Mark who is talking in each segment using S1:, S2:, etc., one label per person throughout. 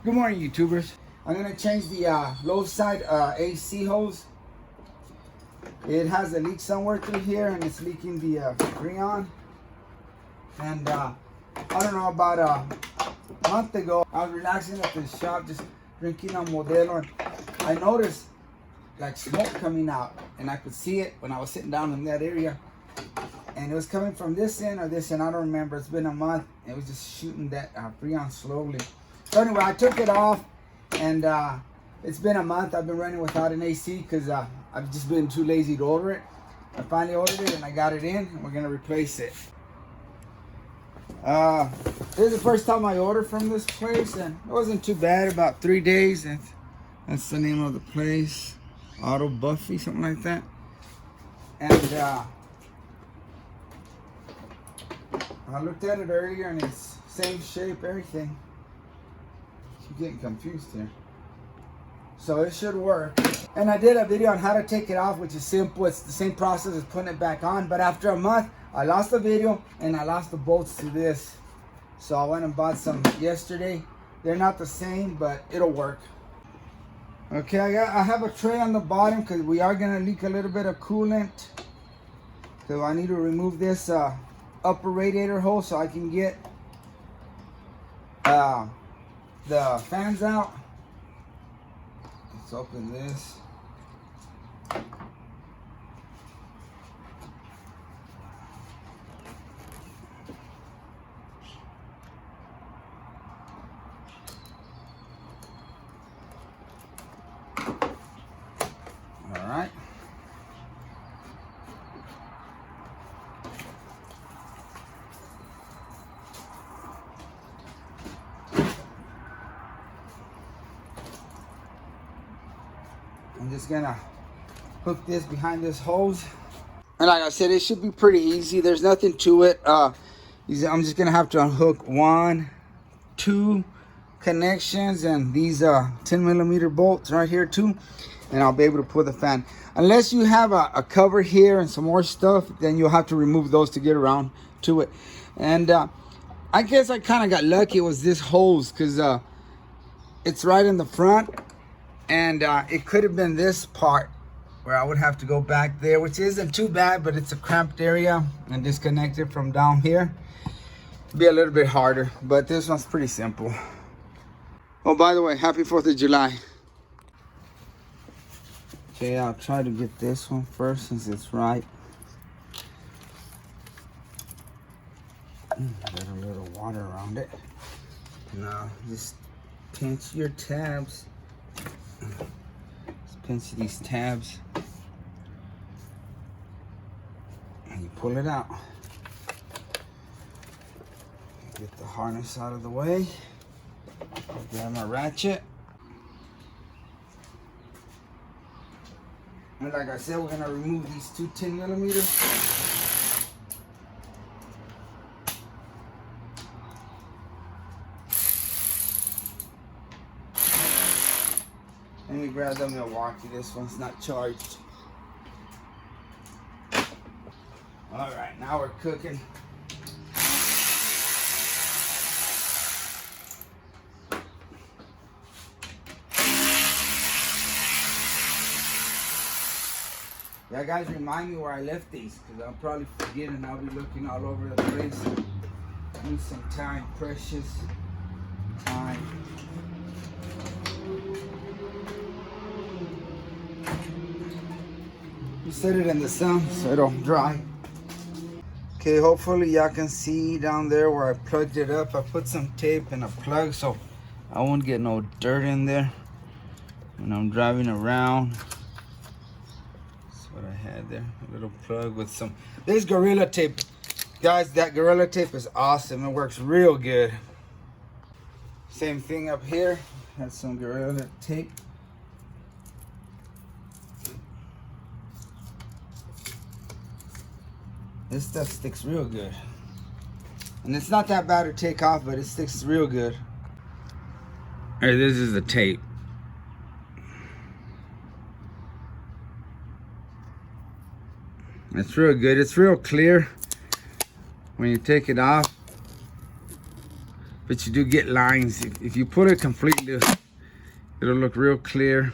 S1: Good morning, YouTubers. I'm gonna change the low side AC hose. It has a leak somewhere through here, and it's leaking the Freon. And I don't know, about a month ago, I was relaxing at the shop, just drinking a Modelo, and I noticed like smoke coming out, and I could see it when I was sitting down in that area. And it was coming from this end or this end, I don't remember. It's been a month. It was just shooting that Freon slowly. So anyway, I took it off, and it's been a month. I've been running without an AC because I've just been too lazy to order it. I finally ordered it, and I got it in, and we're gonna replace it. This is the first time I ordered from this place, and it wasn't too bad. About 3 days. That's the name of the place, Auto Buffy, something like that. And I looked at it earlier, and it's same shape, everything. I'm getting confused here. So it should work. And I did a video on how to take it off, which is simple. It's the same process as putting it back on. But after a month, I lost the video and I lost the bolts to this. So I went and bought some yesterday. They're not the same, but it'll work. Okay, I have a tray on the bottom because we are gonna leak a little bit of coolant. So I need to remove this upper radiator hole so I can get the fans out. Let's open this. All right. I'm just gonna hook this behind this hose. And like I said, it should be pretty easy. There's nothing to it. I'm just gonna have to unhook 1, 2 connections and these 10mm bolts right here too. And I'll be able to pull the fan. Unless you have a cover here and some more stuff, then you'll have to remove those to get around to it. And I guess I kind of got lucky. It was this hose because it's right in the front. And it could have been this part where I would have to go back there, which isn't too bad, but it's a cramped area and disconnect it from down here. It'd be a little bit harder, but this one's pretty simple. Oh, by the way, happy 4th of July. Okay, I'll try to get this one first since it's right. Get a little water around it. Now, just pinch your tabs. Just pinch these tabs. And you pull it out. Get the harness out of the way. Grab my ratchet. And like I said, we're gonna remove these 2 10mm. Let me grab the Milwaukee. This one's not charged. All right, now we're cooking. Yeah, guys, remind me where I left these because I'll probably forget and I'll be looking all over the place. Need some time, precious time. You set it in the sun so it'll dry. Okay, hopefully y'all can see down there where I plugged it up. I put some tape and a plug so I won't get no dirt in there when I'm driving around. What I had there, a little plug with some, this Gorilla Tape. Guys, that Gorilla Tape is awesome. It works real good. Same thing up here, had some Gorilla Tape. This stuff sticks real good. And it's not that bad to take off, but it sticks real good. All right, this is the tape. It's real good. It's real clear when you take it off. but you do get lines. If you put it completely, it'll look real clear,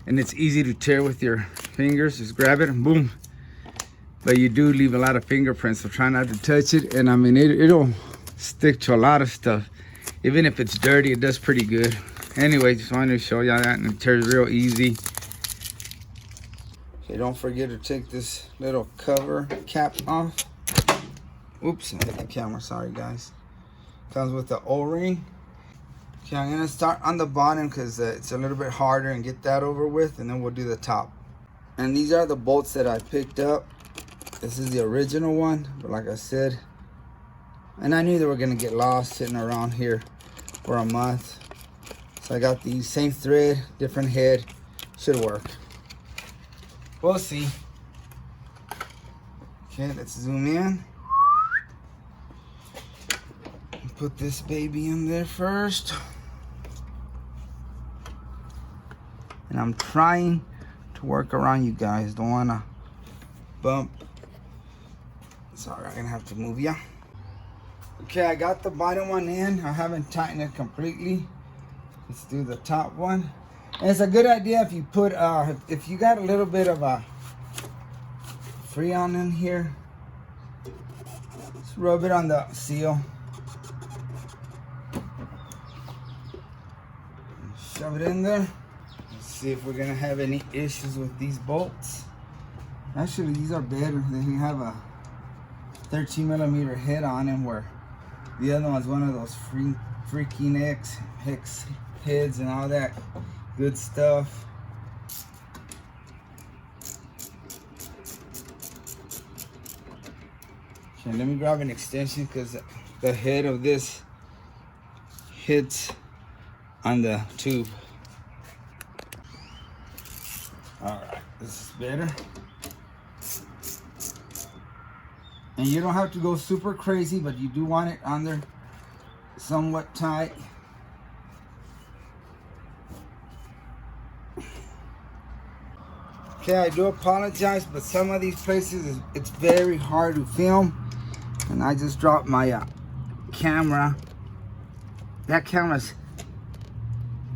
S1: and it's easy to tear with your fingers. Just grab it and boom. But you do leave a lot of fingerprints, so try not to touch it. And I mean, it'll stick to a lot of stuff. Even if it's dirty, it does pretty good. Anyway, just wanted to show y'all that, and it tears real easy. Okay, don't forget to take this little cover cap off. Oops, I hit the camera, sorry guys. Comes with the O-ring. Okay, I'm gonna start on the bottom because it's a little bit harder, and get that over with, and then we'll do the top. And these are the bolts that I picked up. This is the original one, but like I said, and I knew they were gonna get lost sitting around here for a month. So I got these, same thread, different head, should work. We'll see. Okay, let's zoom in. Put this baby in there first. And I'm trying to work around you guys. Don't wanna bump. Sorry, I'm gonna have to move ya. Okay, I got the bottom one in. I haven't tightened it completely. Let's do the top one. And it's a good idea if you put, if you got a little bit of a Freon in here, just rub it on the seal. Shove it in there. Let's see if we're gonna have any issues with these bolts. Actually, these are better. They have a 13mm head on them, where the other one's one of those freaking hex heads and all that good stuff. Okay, let me grab an extension because the head of this hits on the tube. All right, this is better. And you don't have to go super crazy, but you do want it on there somewhat tight. Okay, I do apologize, but some of these places, it's very hard to film. And I just dropped my camera. That camera's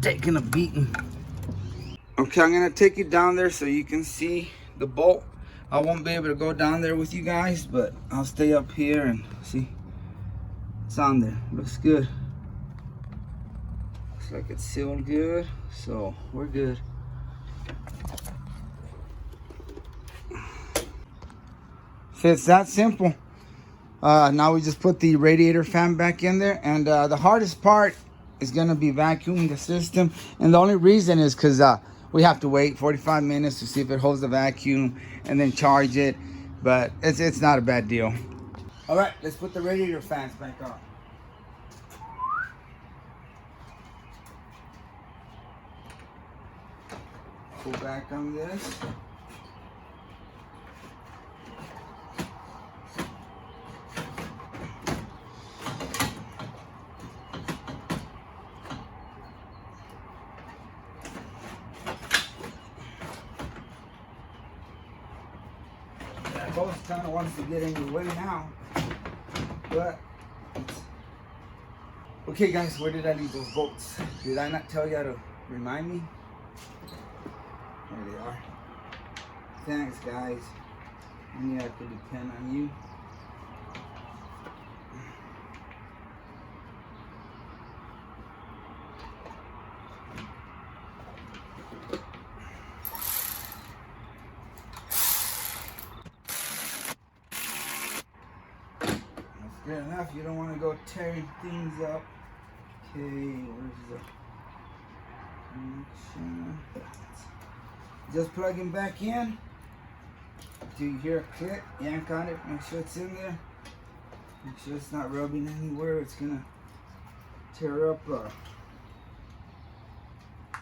S1: taking a beating. Okay, I'm gonna take it down there so you can see the bolt. I won't be able to go down there with you guys, but I'll stay up here and see. It's on there. Looks good. Looks like it's sealed good, so we're good. So it's that simple. Now we just put the radiator fan back in there, and the hardest part is gonna be vacuuming the system. And the only reason is because we have to wait 45 minutes to see if it holds the vacuum and then charge it. But it's not a bad deal. All right, let's put the radiator fans back on. Pull back on this. Both kind of wants to get in your way now, but okay guys, where did I leave those bolts? Did I not tell you to remind me? There they are. Thanks guys, I knew I could depend on you. Good enough, you don't want to go tearing things up. Okay, where's the connection? Just plug him back in. Do you hear a click? Yank on it, make sure it's in there. Make sure it's not rubbing anywhere. It's gonna tear up a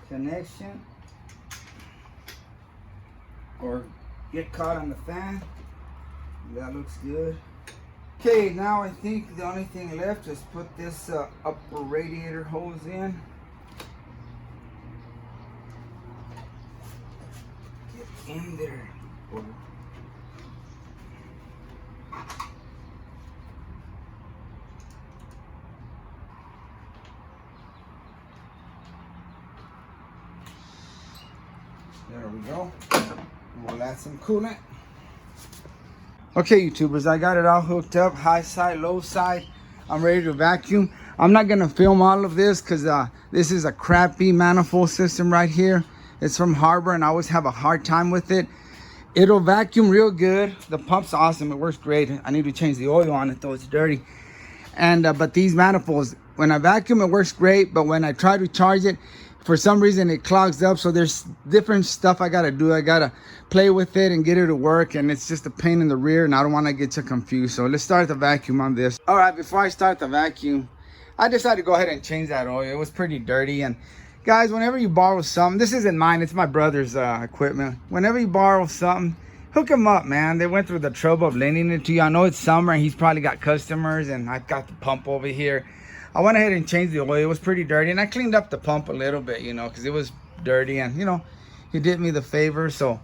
S1: connection or get caught on the fan. That looks good. Okay, now I think the only thing left is put this upper radiator hose in. Get in there. There we go. We'll add some coolant. Okay, YouTubers, I got it all hooked up, high side, low side. I'm ready to vacuum. I'm not gonna film all of this because this is a crappy manifold system right here. It's from Harbor and I always have a hard time with it. It'll vacuum real good. The pump's awesome, it works great. I need to change the oil on it though, it's dirty. And but these manifolds, when I vacuum, it works great, but when I try to charge it, for some reason it clogs up. So there's different stuff I gotta do. I gotta play with it and get it to work, and it's just a pain in the rear, and I don't want to get you confused. So let's start the vacuum on this. All right, before I start the vacuum, I decided to go ahead and change that oil. It was pretty dirty. And guys, whenever you borrow something, this isn't mine, it's my brother's equipment. Whenever you borrow something, hook him up, man. They went through the trouble of lending it to you. I know it's summer and he's probably got customers, and I've got the pump over here. I went ahead and changed the oil. It was pretty dirty, and I cleaned up the pump a little bit, you know, because it was dirty. And, you know, he did me the favor. So,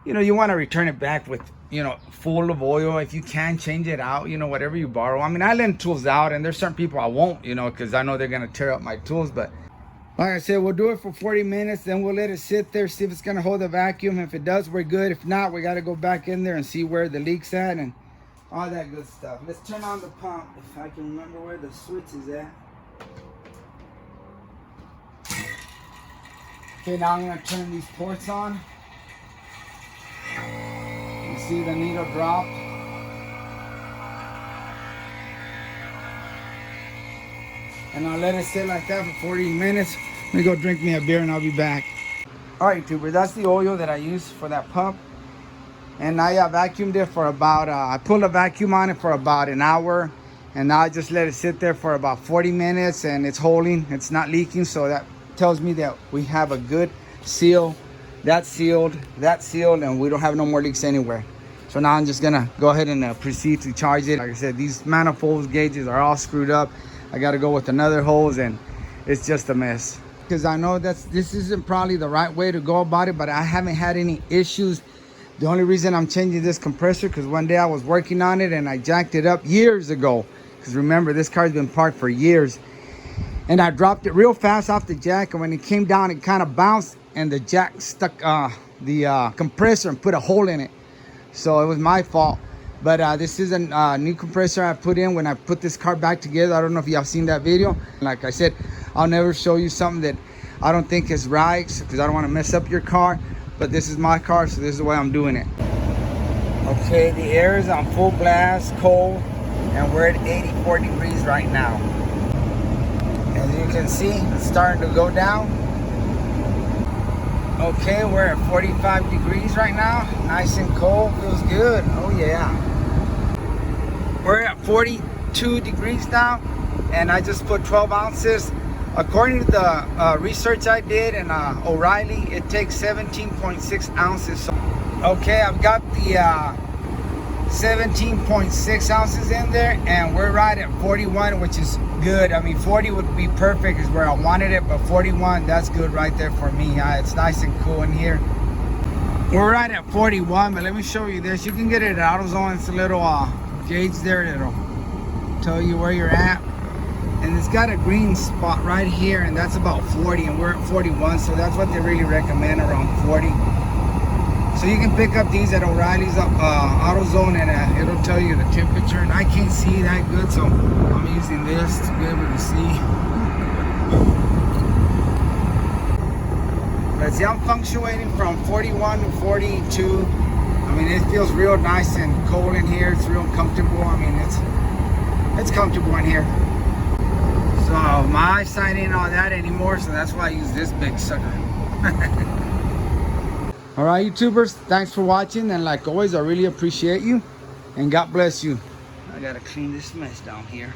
S1: you know, you want to return it back with, you know, full of oil. If you can, change it out, you know, whatever you borrow. I mean, I lend tools out, and there's certain people I won't, you know, because I know they're going to tear up my tools. But like I said, we'll do it for 40 minutes. Then we'll let it sit there, see if it's going to hold the vacuum. If it does, we're good. If not, we got to go back in there and see where the leak's at and all that good stuff. Let's turn on the pump, if I can remember where the switch is at. Okay, now I'm going to turn these ports on. You see the needle drop. And I'll let it sit like that for 40 minutes. Let me go drink me a beer and I'll be back. All right, YouTubers, that's the oil that I used for that pump. And I vacuumed it for about, I pulled a vacuum on it for about an hour. And now I just let it sit there for about 40 minutes and it's holding, it's not leaking. So that tells me that we have a good seal. That's sealed, and we don't have no more leaks anywhere. So now I'm just gonna go ahead and proceed to charge it. Like I said, these manifold gauges are all screwed up. I gotta go with another hose and it's just a mess. Because I know this isn't probably the right way to go about it, but I haven't had any issues. The only reason I'm changing this compressor, because one day I was working on it and I jacked it up years ago. Because remember, this car's been parked for years. And I dropped it real fast off the jack, and when it came down, it kind of bounced, and the jack stuck the compressor and put a hole in it. So it was my fault. But this is a new compressor I put in when I put this car back together. I don't know if y'all seen that video. Like I said, I'll never show you something that I don't think is right, because I don't want to mess up your car. But this is my car, so this is the way I'm doing it. Okay, the air is on full blast, cold, and we're at 84 degrees right now. As you can see, it's starting to go down. Okay, we're at 45 degrees right now. Nice and cold, feels good. Oh yeah. We're at 42 degrees now, and I just put 12 ounces. According to the research I did in O'Reilly, it takes 17.6 ounces. So, okay, I've got the 17.6 ounces in there, and we're right at 41, which is good. I mean, 40 would be perfect, is where I wanted it, but 41, that's good right there for me. It's nice and cool in here. We're right at 41, but let me show you this. You can get it at AutoZone. It's a little gauge there that'll tell you where you're at. And it's got a green spot right here, and that's about 40, and we're at 41, so that's what they really recommend, around 40. So you can pick up these at O'Reilly's AutoZone, and it'll tell you the temperature. And I can't see that good, so I'm using this to be able to see. Let's see, I'm fluctuating from 41 to 42. I mean, it feels real nice and cold in here. It's real comfortable. I mean, it's comfortable in here. So my eyesight ain't all that anymore, so that's why I use this big sucker. All right, YouTubers, thanks for watching, and like always, I really appreciate you, and God bless you. I gotta clean this mess down here.